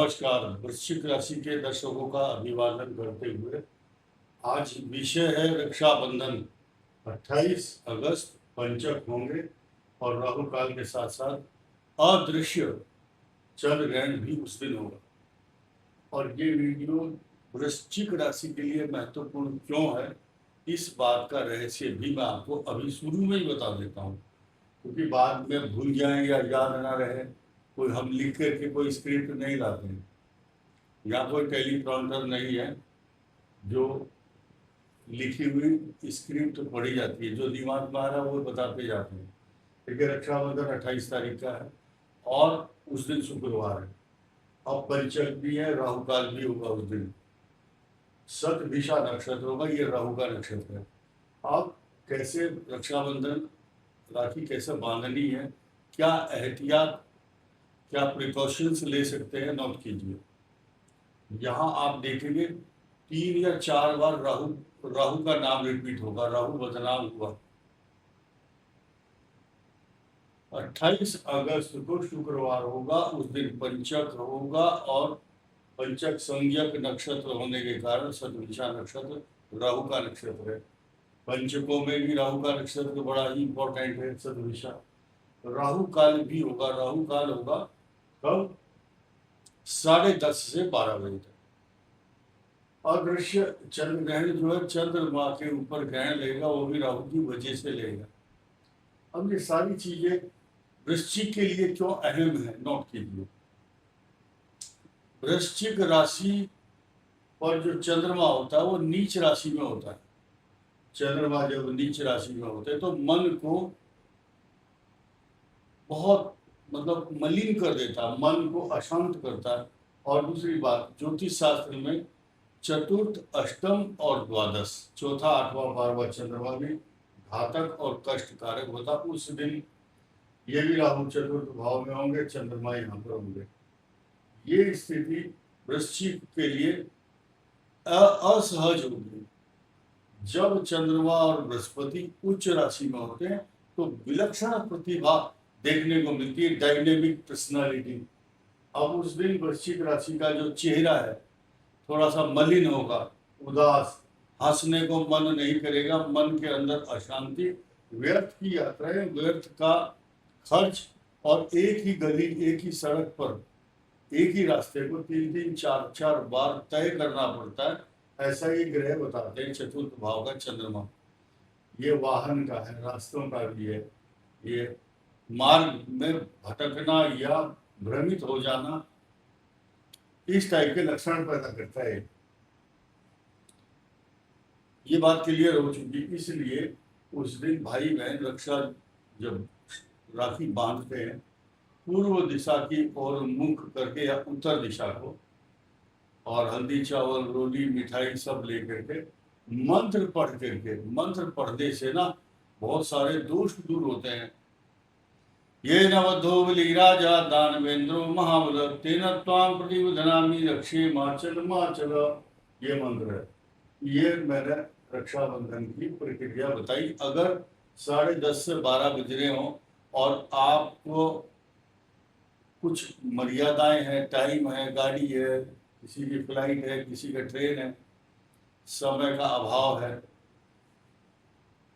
नमस्कार। वृश्चिक राशि के दर्शकों का अभिवादन करते हुए आज विषय है रक्षाबंधन। 28 अगस्त पंचक होंगे और राहु काल के साथ साथ अदृश्य चंद्र ग्रहण भी उस दिन होगा। और ये वीडियो वृश्चिक राशि के लिए महत्वपूर्ण क्यों है, इस बात का रहस्य भी मैं आपको अभी शुरू में ही बता देता हूँ, क्योंकि बाद में भूल जाएं या याद ना रहे। कोई हम लिख करके कोई स्क्रिप्ट नहीं लाते हैं, या कोई टेलीप्रॉम्प्टर नहीं है जो लिखी हुई स्क्रिप्ट पढ़ी जाती है। जो दिमाग में आ रहा है वो बताते जाते हैं। देखिए, रक्षाबंधन 28 तारीख का है और उस दिन शुक्रवार है। अब पंचक भी है, राहु काल भी होगा उस दिन। शतभिषा नक्षत्र होगा, ये राहु का नक्षत्र है। अब कैसे रक्षाबंधन राखी कैसे बांधनी है, क्या एहतियात, क्या प्रिकॉशंस ले सकते हैं, नोट कीजिए। यहाँ आप देखेंगे 3 या 4 बार राहु राहु का नाम रिपीट होगा। राहु बदनाम हुआ। 28 अगस्त को शुक्रवार होगा, उस दिन पंचक होगा और पंचक संज्ञक नक्षत्र होने के कारण शतभिषा नक्षत्र राहु का नक्षत्र है। पंचकों में भी राहु का नक्षत्र बड़ा ही इंपॉर्टेंट है, शतभिषा। राहु काल भी होगा। राहु काल होगा कब? 10:30 से 12 बजे तक। अदृश्य चंद्र ग्रहण जो है, चंद्रमा के ऊपर ग्रहण लेगा, वो भी राहु की वजह से लेगा। अब ये सारी चीजें वृश्चिक के लिए क्यों अहम है, नोट कीजिए। वृश्चिक राशि पर जो चंद्रमा होता है वो नीच राशि में होता है। चंद्रमा जब नीच राशि में होते हैं तो मन को बहुत मलिन कर देता है, मन को अशांत करता है। और दूसरी बात, ज्योतिष शास्त्र में चतुर्थ, अष्टम और द्वादश, चौथा, आठवां, 12वां चंद्रमा भी घातक और कष्टकारक होता। उस दिन ये भी राहु चतुर्थ भाव में होंगे, चंद्रमा यहाँ पर होंगे। ये स्थिति वृश्चिक के लिए असहज होगी। जब चंद्रमा और बृहस्पति उच्च राशि में होते हैं तो विलक्षण प्रतिभा देखने को मिलती है, डायनेमिक पर्सनालिटी। अब उस दिन वृश्चिक राशि का जो चेहरा है थोड़ा सा मलिन होगा, उदास, हंसने को मन नहीं करेगा, मन के अंदर अशांति, व्यर्थ की यात्राएं, व्यर्थ का खर्च, और एक ही गली, एक ही सड़क पर, एक ही रास्ते को 3-3, 4-4 बार तय करना पड़ता है। ऐसा ही ग्रह बताते हैं चतुर्थ भाव का चंद्रमा। ये वाहन का है, रास्तों का भी है। ये मार्ग में भटकना या भ्रमित हो जाना, इस टाइप के लक्षण पैदा करता है। ये बात क्लियर हो चुकी। इसलिए उस दिन भाई बहन रक्षा जब राखी बांधते हैं, पूर्व दिशा की ओर मुख करके या उत्तर दिशा को, और हल्दी, चावल, रोली, मिठाई सब लेकर के मंत्र पढ़ करके, मंत्र पढ़ने से ना बहुत सारे दोष दूर होते हैं। ये नवधो बलिराजा दानवेंद्रो महाबल तेन त्वां प्रतिबध्नामि रक्षे माचल माचल, ये मंत्र है। ये मैंने रक्षाबंधन की प्रक्रिया बताई। अगर 10:30 से 12 बज रहे हों और आपको कुछ मर्यादाएं हैं, टाइम है, गाड़ी है, किसी की फ्लाइट है, किसी का ट्रेन है, समय का अभाव है,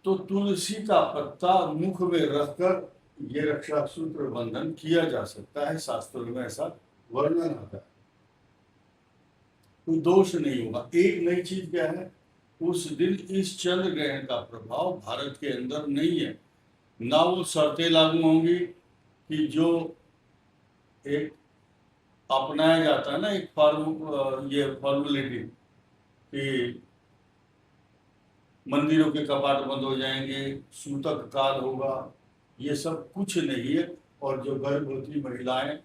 तो तुलसी का पत्ता मुख में रखकर ये रक्षा सूत्र बंधन किया जा सकता है। शास्त्रों में ऐसा वर्णन आता है। कोई दोष नहीं होगा। एक नई चीज क्या है, उस दिन इस चंद्र ग्रहण का प्रभाव भारत के अंदर नहीं है। ना वो शर्तें लागू होंगी कि जो एक अपनाया जाता है ना, एक फॉर्मेलिटी कि मंदिरों के कपाट बंद हो जाएंगे, सूतक काल होगा, ये सब कुछ नहीं है। और जो गर्भवती महिलाएं,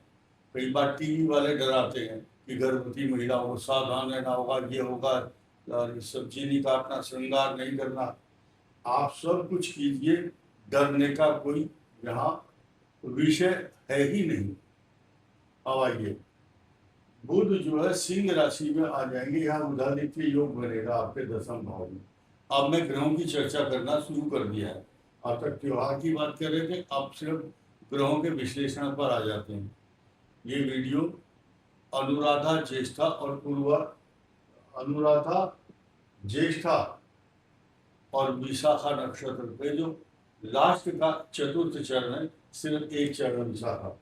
कई बार टीवी वाले डराते हैं कि गर्भवती महिलाओं को सावधान रहना होगा, ये होगा, सब्जी नहीं काटना, श्रृंगार नहीं करना। आप सब कुछ कीजिए, डरने का कोई यहाँ विषय है ही नहीं। अब आइए, बुध जो है सिंह राशि में आ जाएंगे। यहाँ बुधादित्य योग बनेगा आपके 10वें भाव में। अब मैं ग्रहों की चर्चा करना शुरू कर दिया है। अब तक त्योहार की बात कर रहे थे, अब सिर्फ ग्रहों के विश्लेषण पर आ जाते हैं। ये वीडियो अनुराधा ज्येष्ठा और पूर्वा, अनुराधा ज्येष्ठा और विशाखा नक्षत्र पे जो लास्ट का चतुर्थ चरण है, सिर्फ एक चरण विशाखा,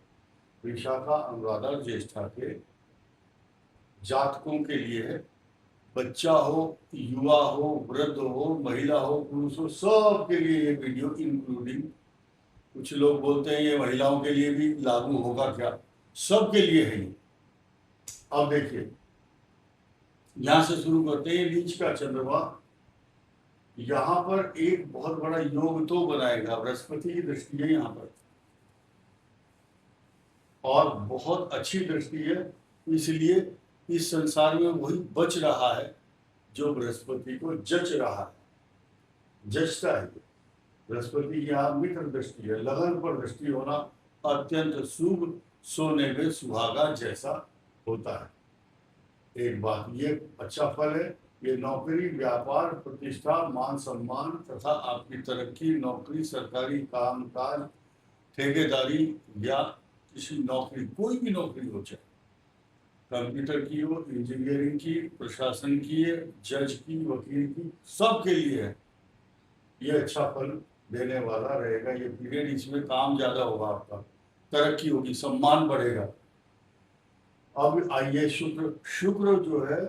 विशाखा अनुराधा और ज्येष्ठा के जातकों के लिए है। बच्चा हो, युवा हो, वृद्ध हो, महिला हो, पुरुष हो, सब के लिए ये वीडियो इंक्लूडिंग, कुछ लोग बोलते हैं ये महिलाओं के लिए भी लागू होगा क्या, सबके लिए है ये। अब देखिए यहां से शुरू करते हैं। नीच का चंद्रमा यहां पर एक बहुत बड़ा योग तो बनाएगा, बृहस्पति की दृष्टि है यहां पर और बहुत अच्छी दृष्टि है, इसलिए इस संसार में वही बच रहा है जो बृहस्पति को जच रहा है, जचता है। बृहस्पति की यहाँ मित्र दृष्टि है, लगन पर दृष्टि होना अत्यंत शुभ, सोने में सुहागा जैसा होता है। एक बात ये अच्छा फल है, ये नौकरी, व्यापार, प्रतिष्ठा, मान सम्मान तथा आपकी तरक्की, नौकरी, सरकारी काम काज, ठेकेदारी या किसी नौकरी, कोई भी नौकरी हो, चाहे कंप्यूटर की हो, इंजीनियरिंग की, प्रशासन की है, जज की, वकील की, सबके लिए है ये अच्छा फल देने वाला रहेगा ये पीरियड। इसमें काम ज्यादा होगा, आपका तरक्की होगी, सम्मान बढ़ेगा। अब आइए शुक्र, शुक्र जो है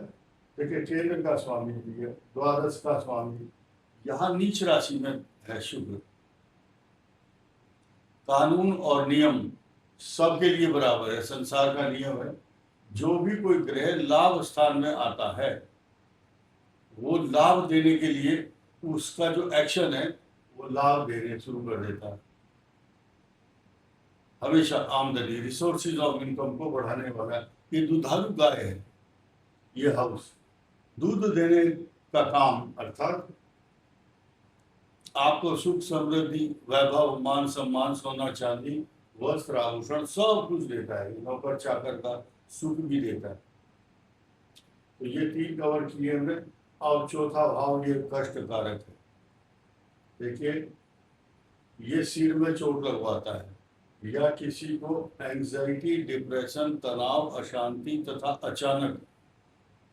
देखिए केंद्र का स्वामी भी है, द्वादश का स्वामी, यहाँ नीच राशि में है शुक्र। कानून और नियम सबके लिए बराबर है, संसार का नियम है। जो भी कोई ग्रह लाभ स्थान में आता है वो लाभ देने के लिए उसका जो एक्शन है वो लाभ देने शुरू कर देता है। हमेशा आमदनी, रिसोर्सेज ऑफ इनकम को बढ़ाने वाला है। ये दुधारू गाय है, ये हाउस दूध देने का काम, अर्थात आपको सुख समृद्धि, वैभव, मान सम्मान, सोना चांदी, वस्त्र आभूषण सब कुछ देता है। नौकर चाकर का सुख भी देता है। तो ये तीन कवर किए हमने। अब चौथा भाव ये कष्ट कारक है। देखिए ये सिर में चोट लगवाता है या किसी को एंजाइटी, डिप्रेशन, तनाव, अशांति तथा अचानक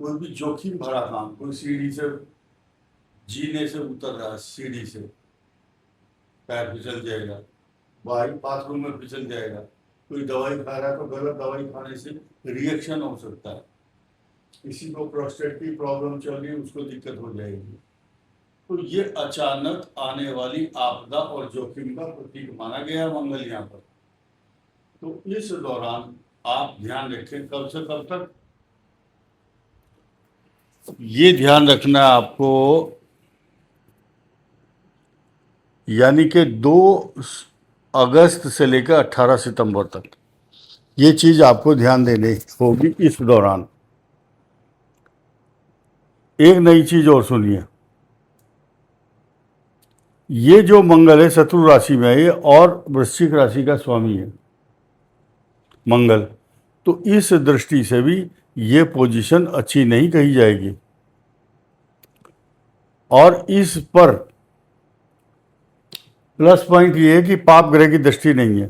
कोई भी जोखिम भरा काम, कोई सीढ़ी से, जीने से उतर रहा है, सीढ़ी से पैर फिसल जाएगा, बाहर बाथरूम में फिसल जाएगा, कोई दवाई खा रहा है तो गलत दवाई खाने से रिएक्शन हो सकता है, किसी को प्रोस्टेट की प्रॉब्लम चल रही है उसको दिक्कत हो जाएगी। तो ये अचानक आने वाली आपदा और जोखिम का प्रतीक माना गया है मंगल यहाँ पर। तो इस दौरान आप ध्यान रखें, कब से कब तक ये ध्यान रखना है आपको, यानी कि 2 अगस्त से लेकर 18 सितंबर तक ये चीज आपको ध्यान देनी होगी। इस दौरान एक नई चीज और सुनिए, ये जो मंगल है शत्रु राशि में है और वृश्चिक राशि का स्वामी है मंगल, तो इस दृष्टि से भी ये पोजीशन अच्छी नहीं कही जाएगी। और इस पर प्लस पॉइंट ये है कि पाप ग्रह की दृष्टि नहीं है।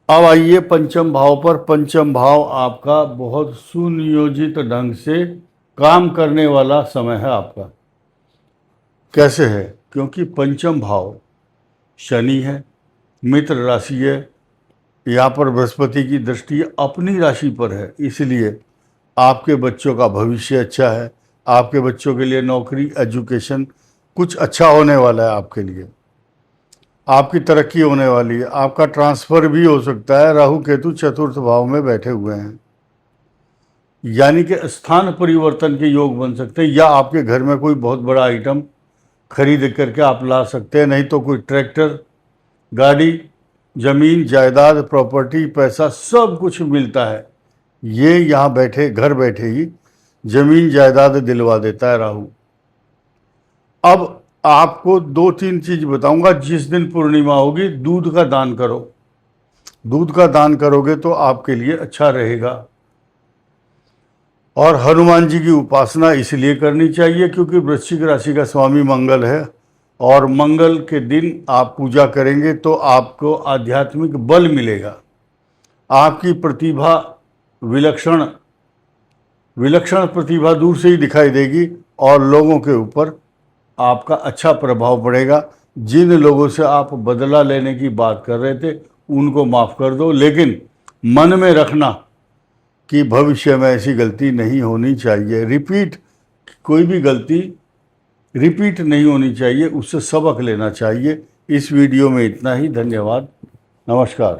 अब आइए पंचम भाव पर। पंचम भाव आपका बहुत सुनियोजित ढंग से काम करने वाला समय है आपका। कैसे है? क्योंकि पंचम भाव शनि है, मित्र राशि है, यहाँ पर बृहस्पति की दृष्टि अपनी राशि पर है, इसलिए आपके बच्चों का भविष्य अच्छा है। आपके बच्चों के लिए नौकरी, एजुकेशन कुछ अच्छा होने वाला है आपके लिए, आपकी तरक्की होने वाली है, आपका ट्रांसफ़र भी हो सकता है। राहु केतु चतुर्थ भाव में बैठे हुए हैं, यानी कि स्थान परिवर्तन के योग बन सकते हैं, या आपके घर में कोई बहुत बड़ा आइटम खरीद करके आप ला सकते हैं। नहीं तो कोई ट्रैक्टर, गाड़ी, ज़मीन, जायदाद, प्रॉपर्टी, पैसा सब कुछ मिलता है। ये यहाँ बैठे, घर बैठे ही ज़मीन जायदाद दिलवा देता है राहु। अब आपको 2-3 चीज़ बताऊंगा। जिस दिन पूर्णिमा होगी दूध का दान करो। दूध का दान करोगे तो आपके लिए अच्छा रहेगा। और हनुमान जी की उपासना इसलिए करनी चाहिए क्योंकि वृश्चिक राशि का स्वामी मंगल है, और मंगल के दिन आप पूजा करेंगे तो आपको आध्यात्मिक बल मिलेगा, आपकी प्रतिभा विलक्षण विलक्षण प्रतिभा दूर से ही दिखाई देगी और लोगों के ऊपर आपका अच्छा प्रभाव पड़ेगा। जिन लोगों से आप बदला लेने की बात कर रहे थे उनको माफ़ कर दो, लेकिन मन में रखना कि भविष्य में ऐसी गलती नहीं होनी चाहिए। कोई भी गलती रिपीट नहीं होनी चाहिए, उससे सबक लेना चाहिए। इस वीडियो में इतना ही। धन्यवाद, नमस्कार।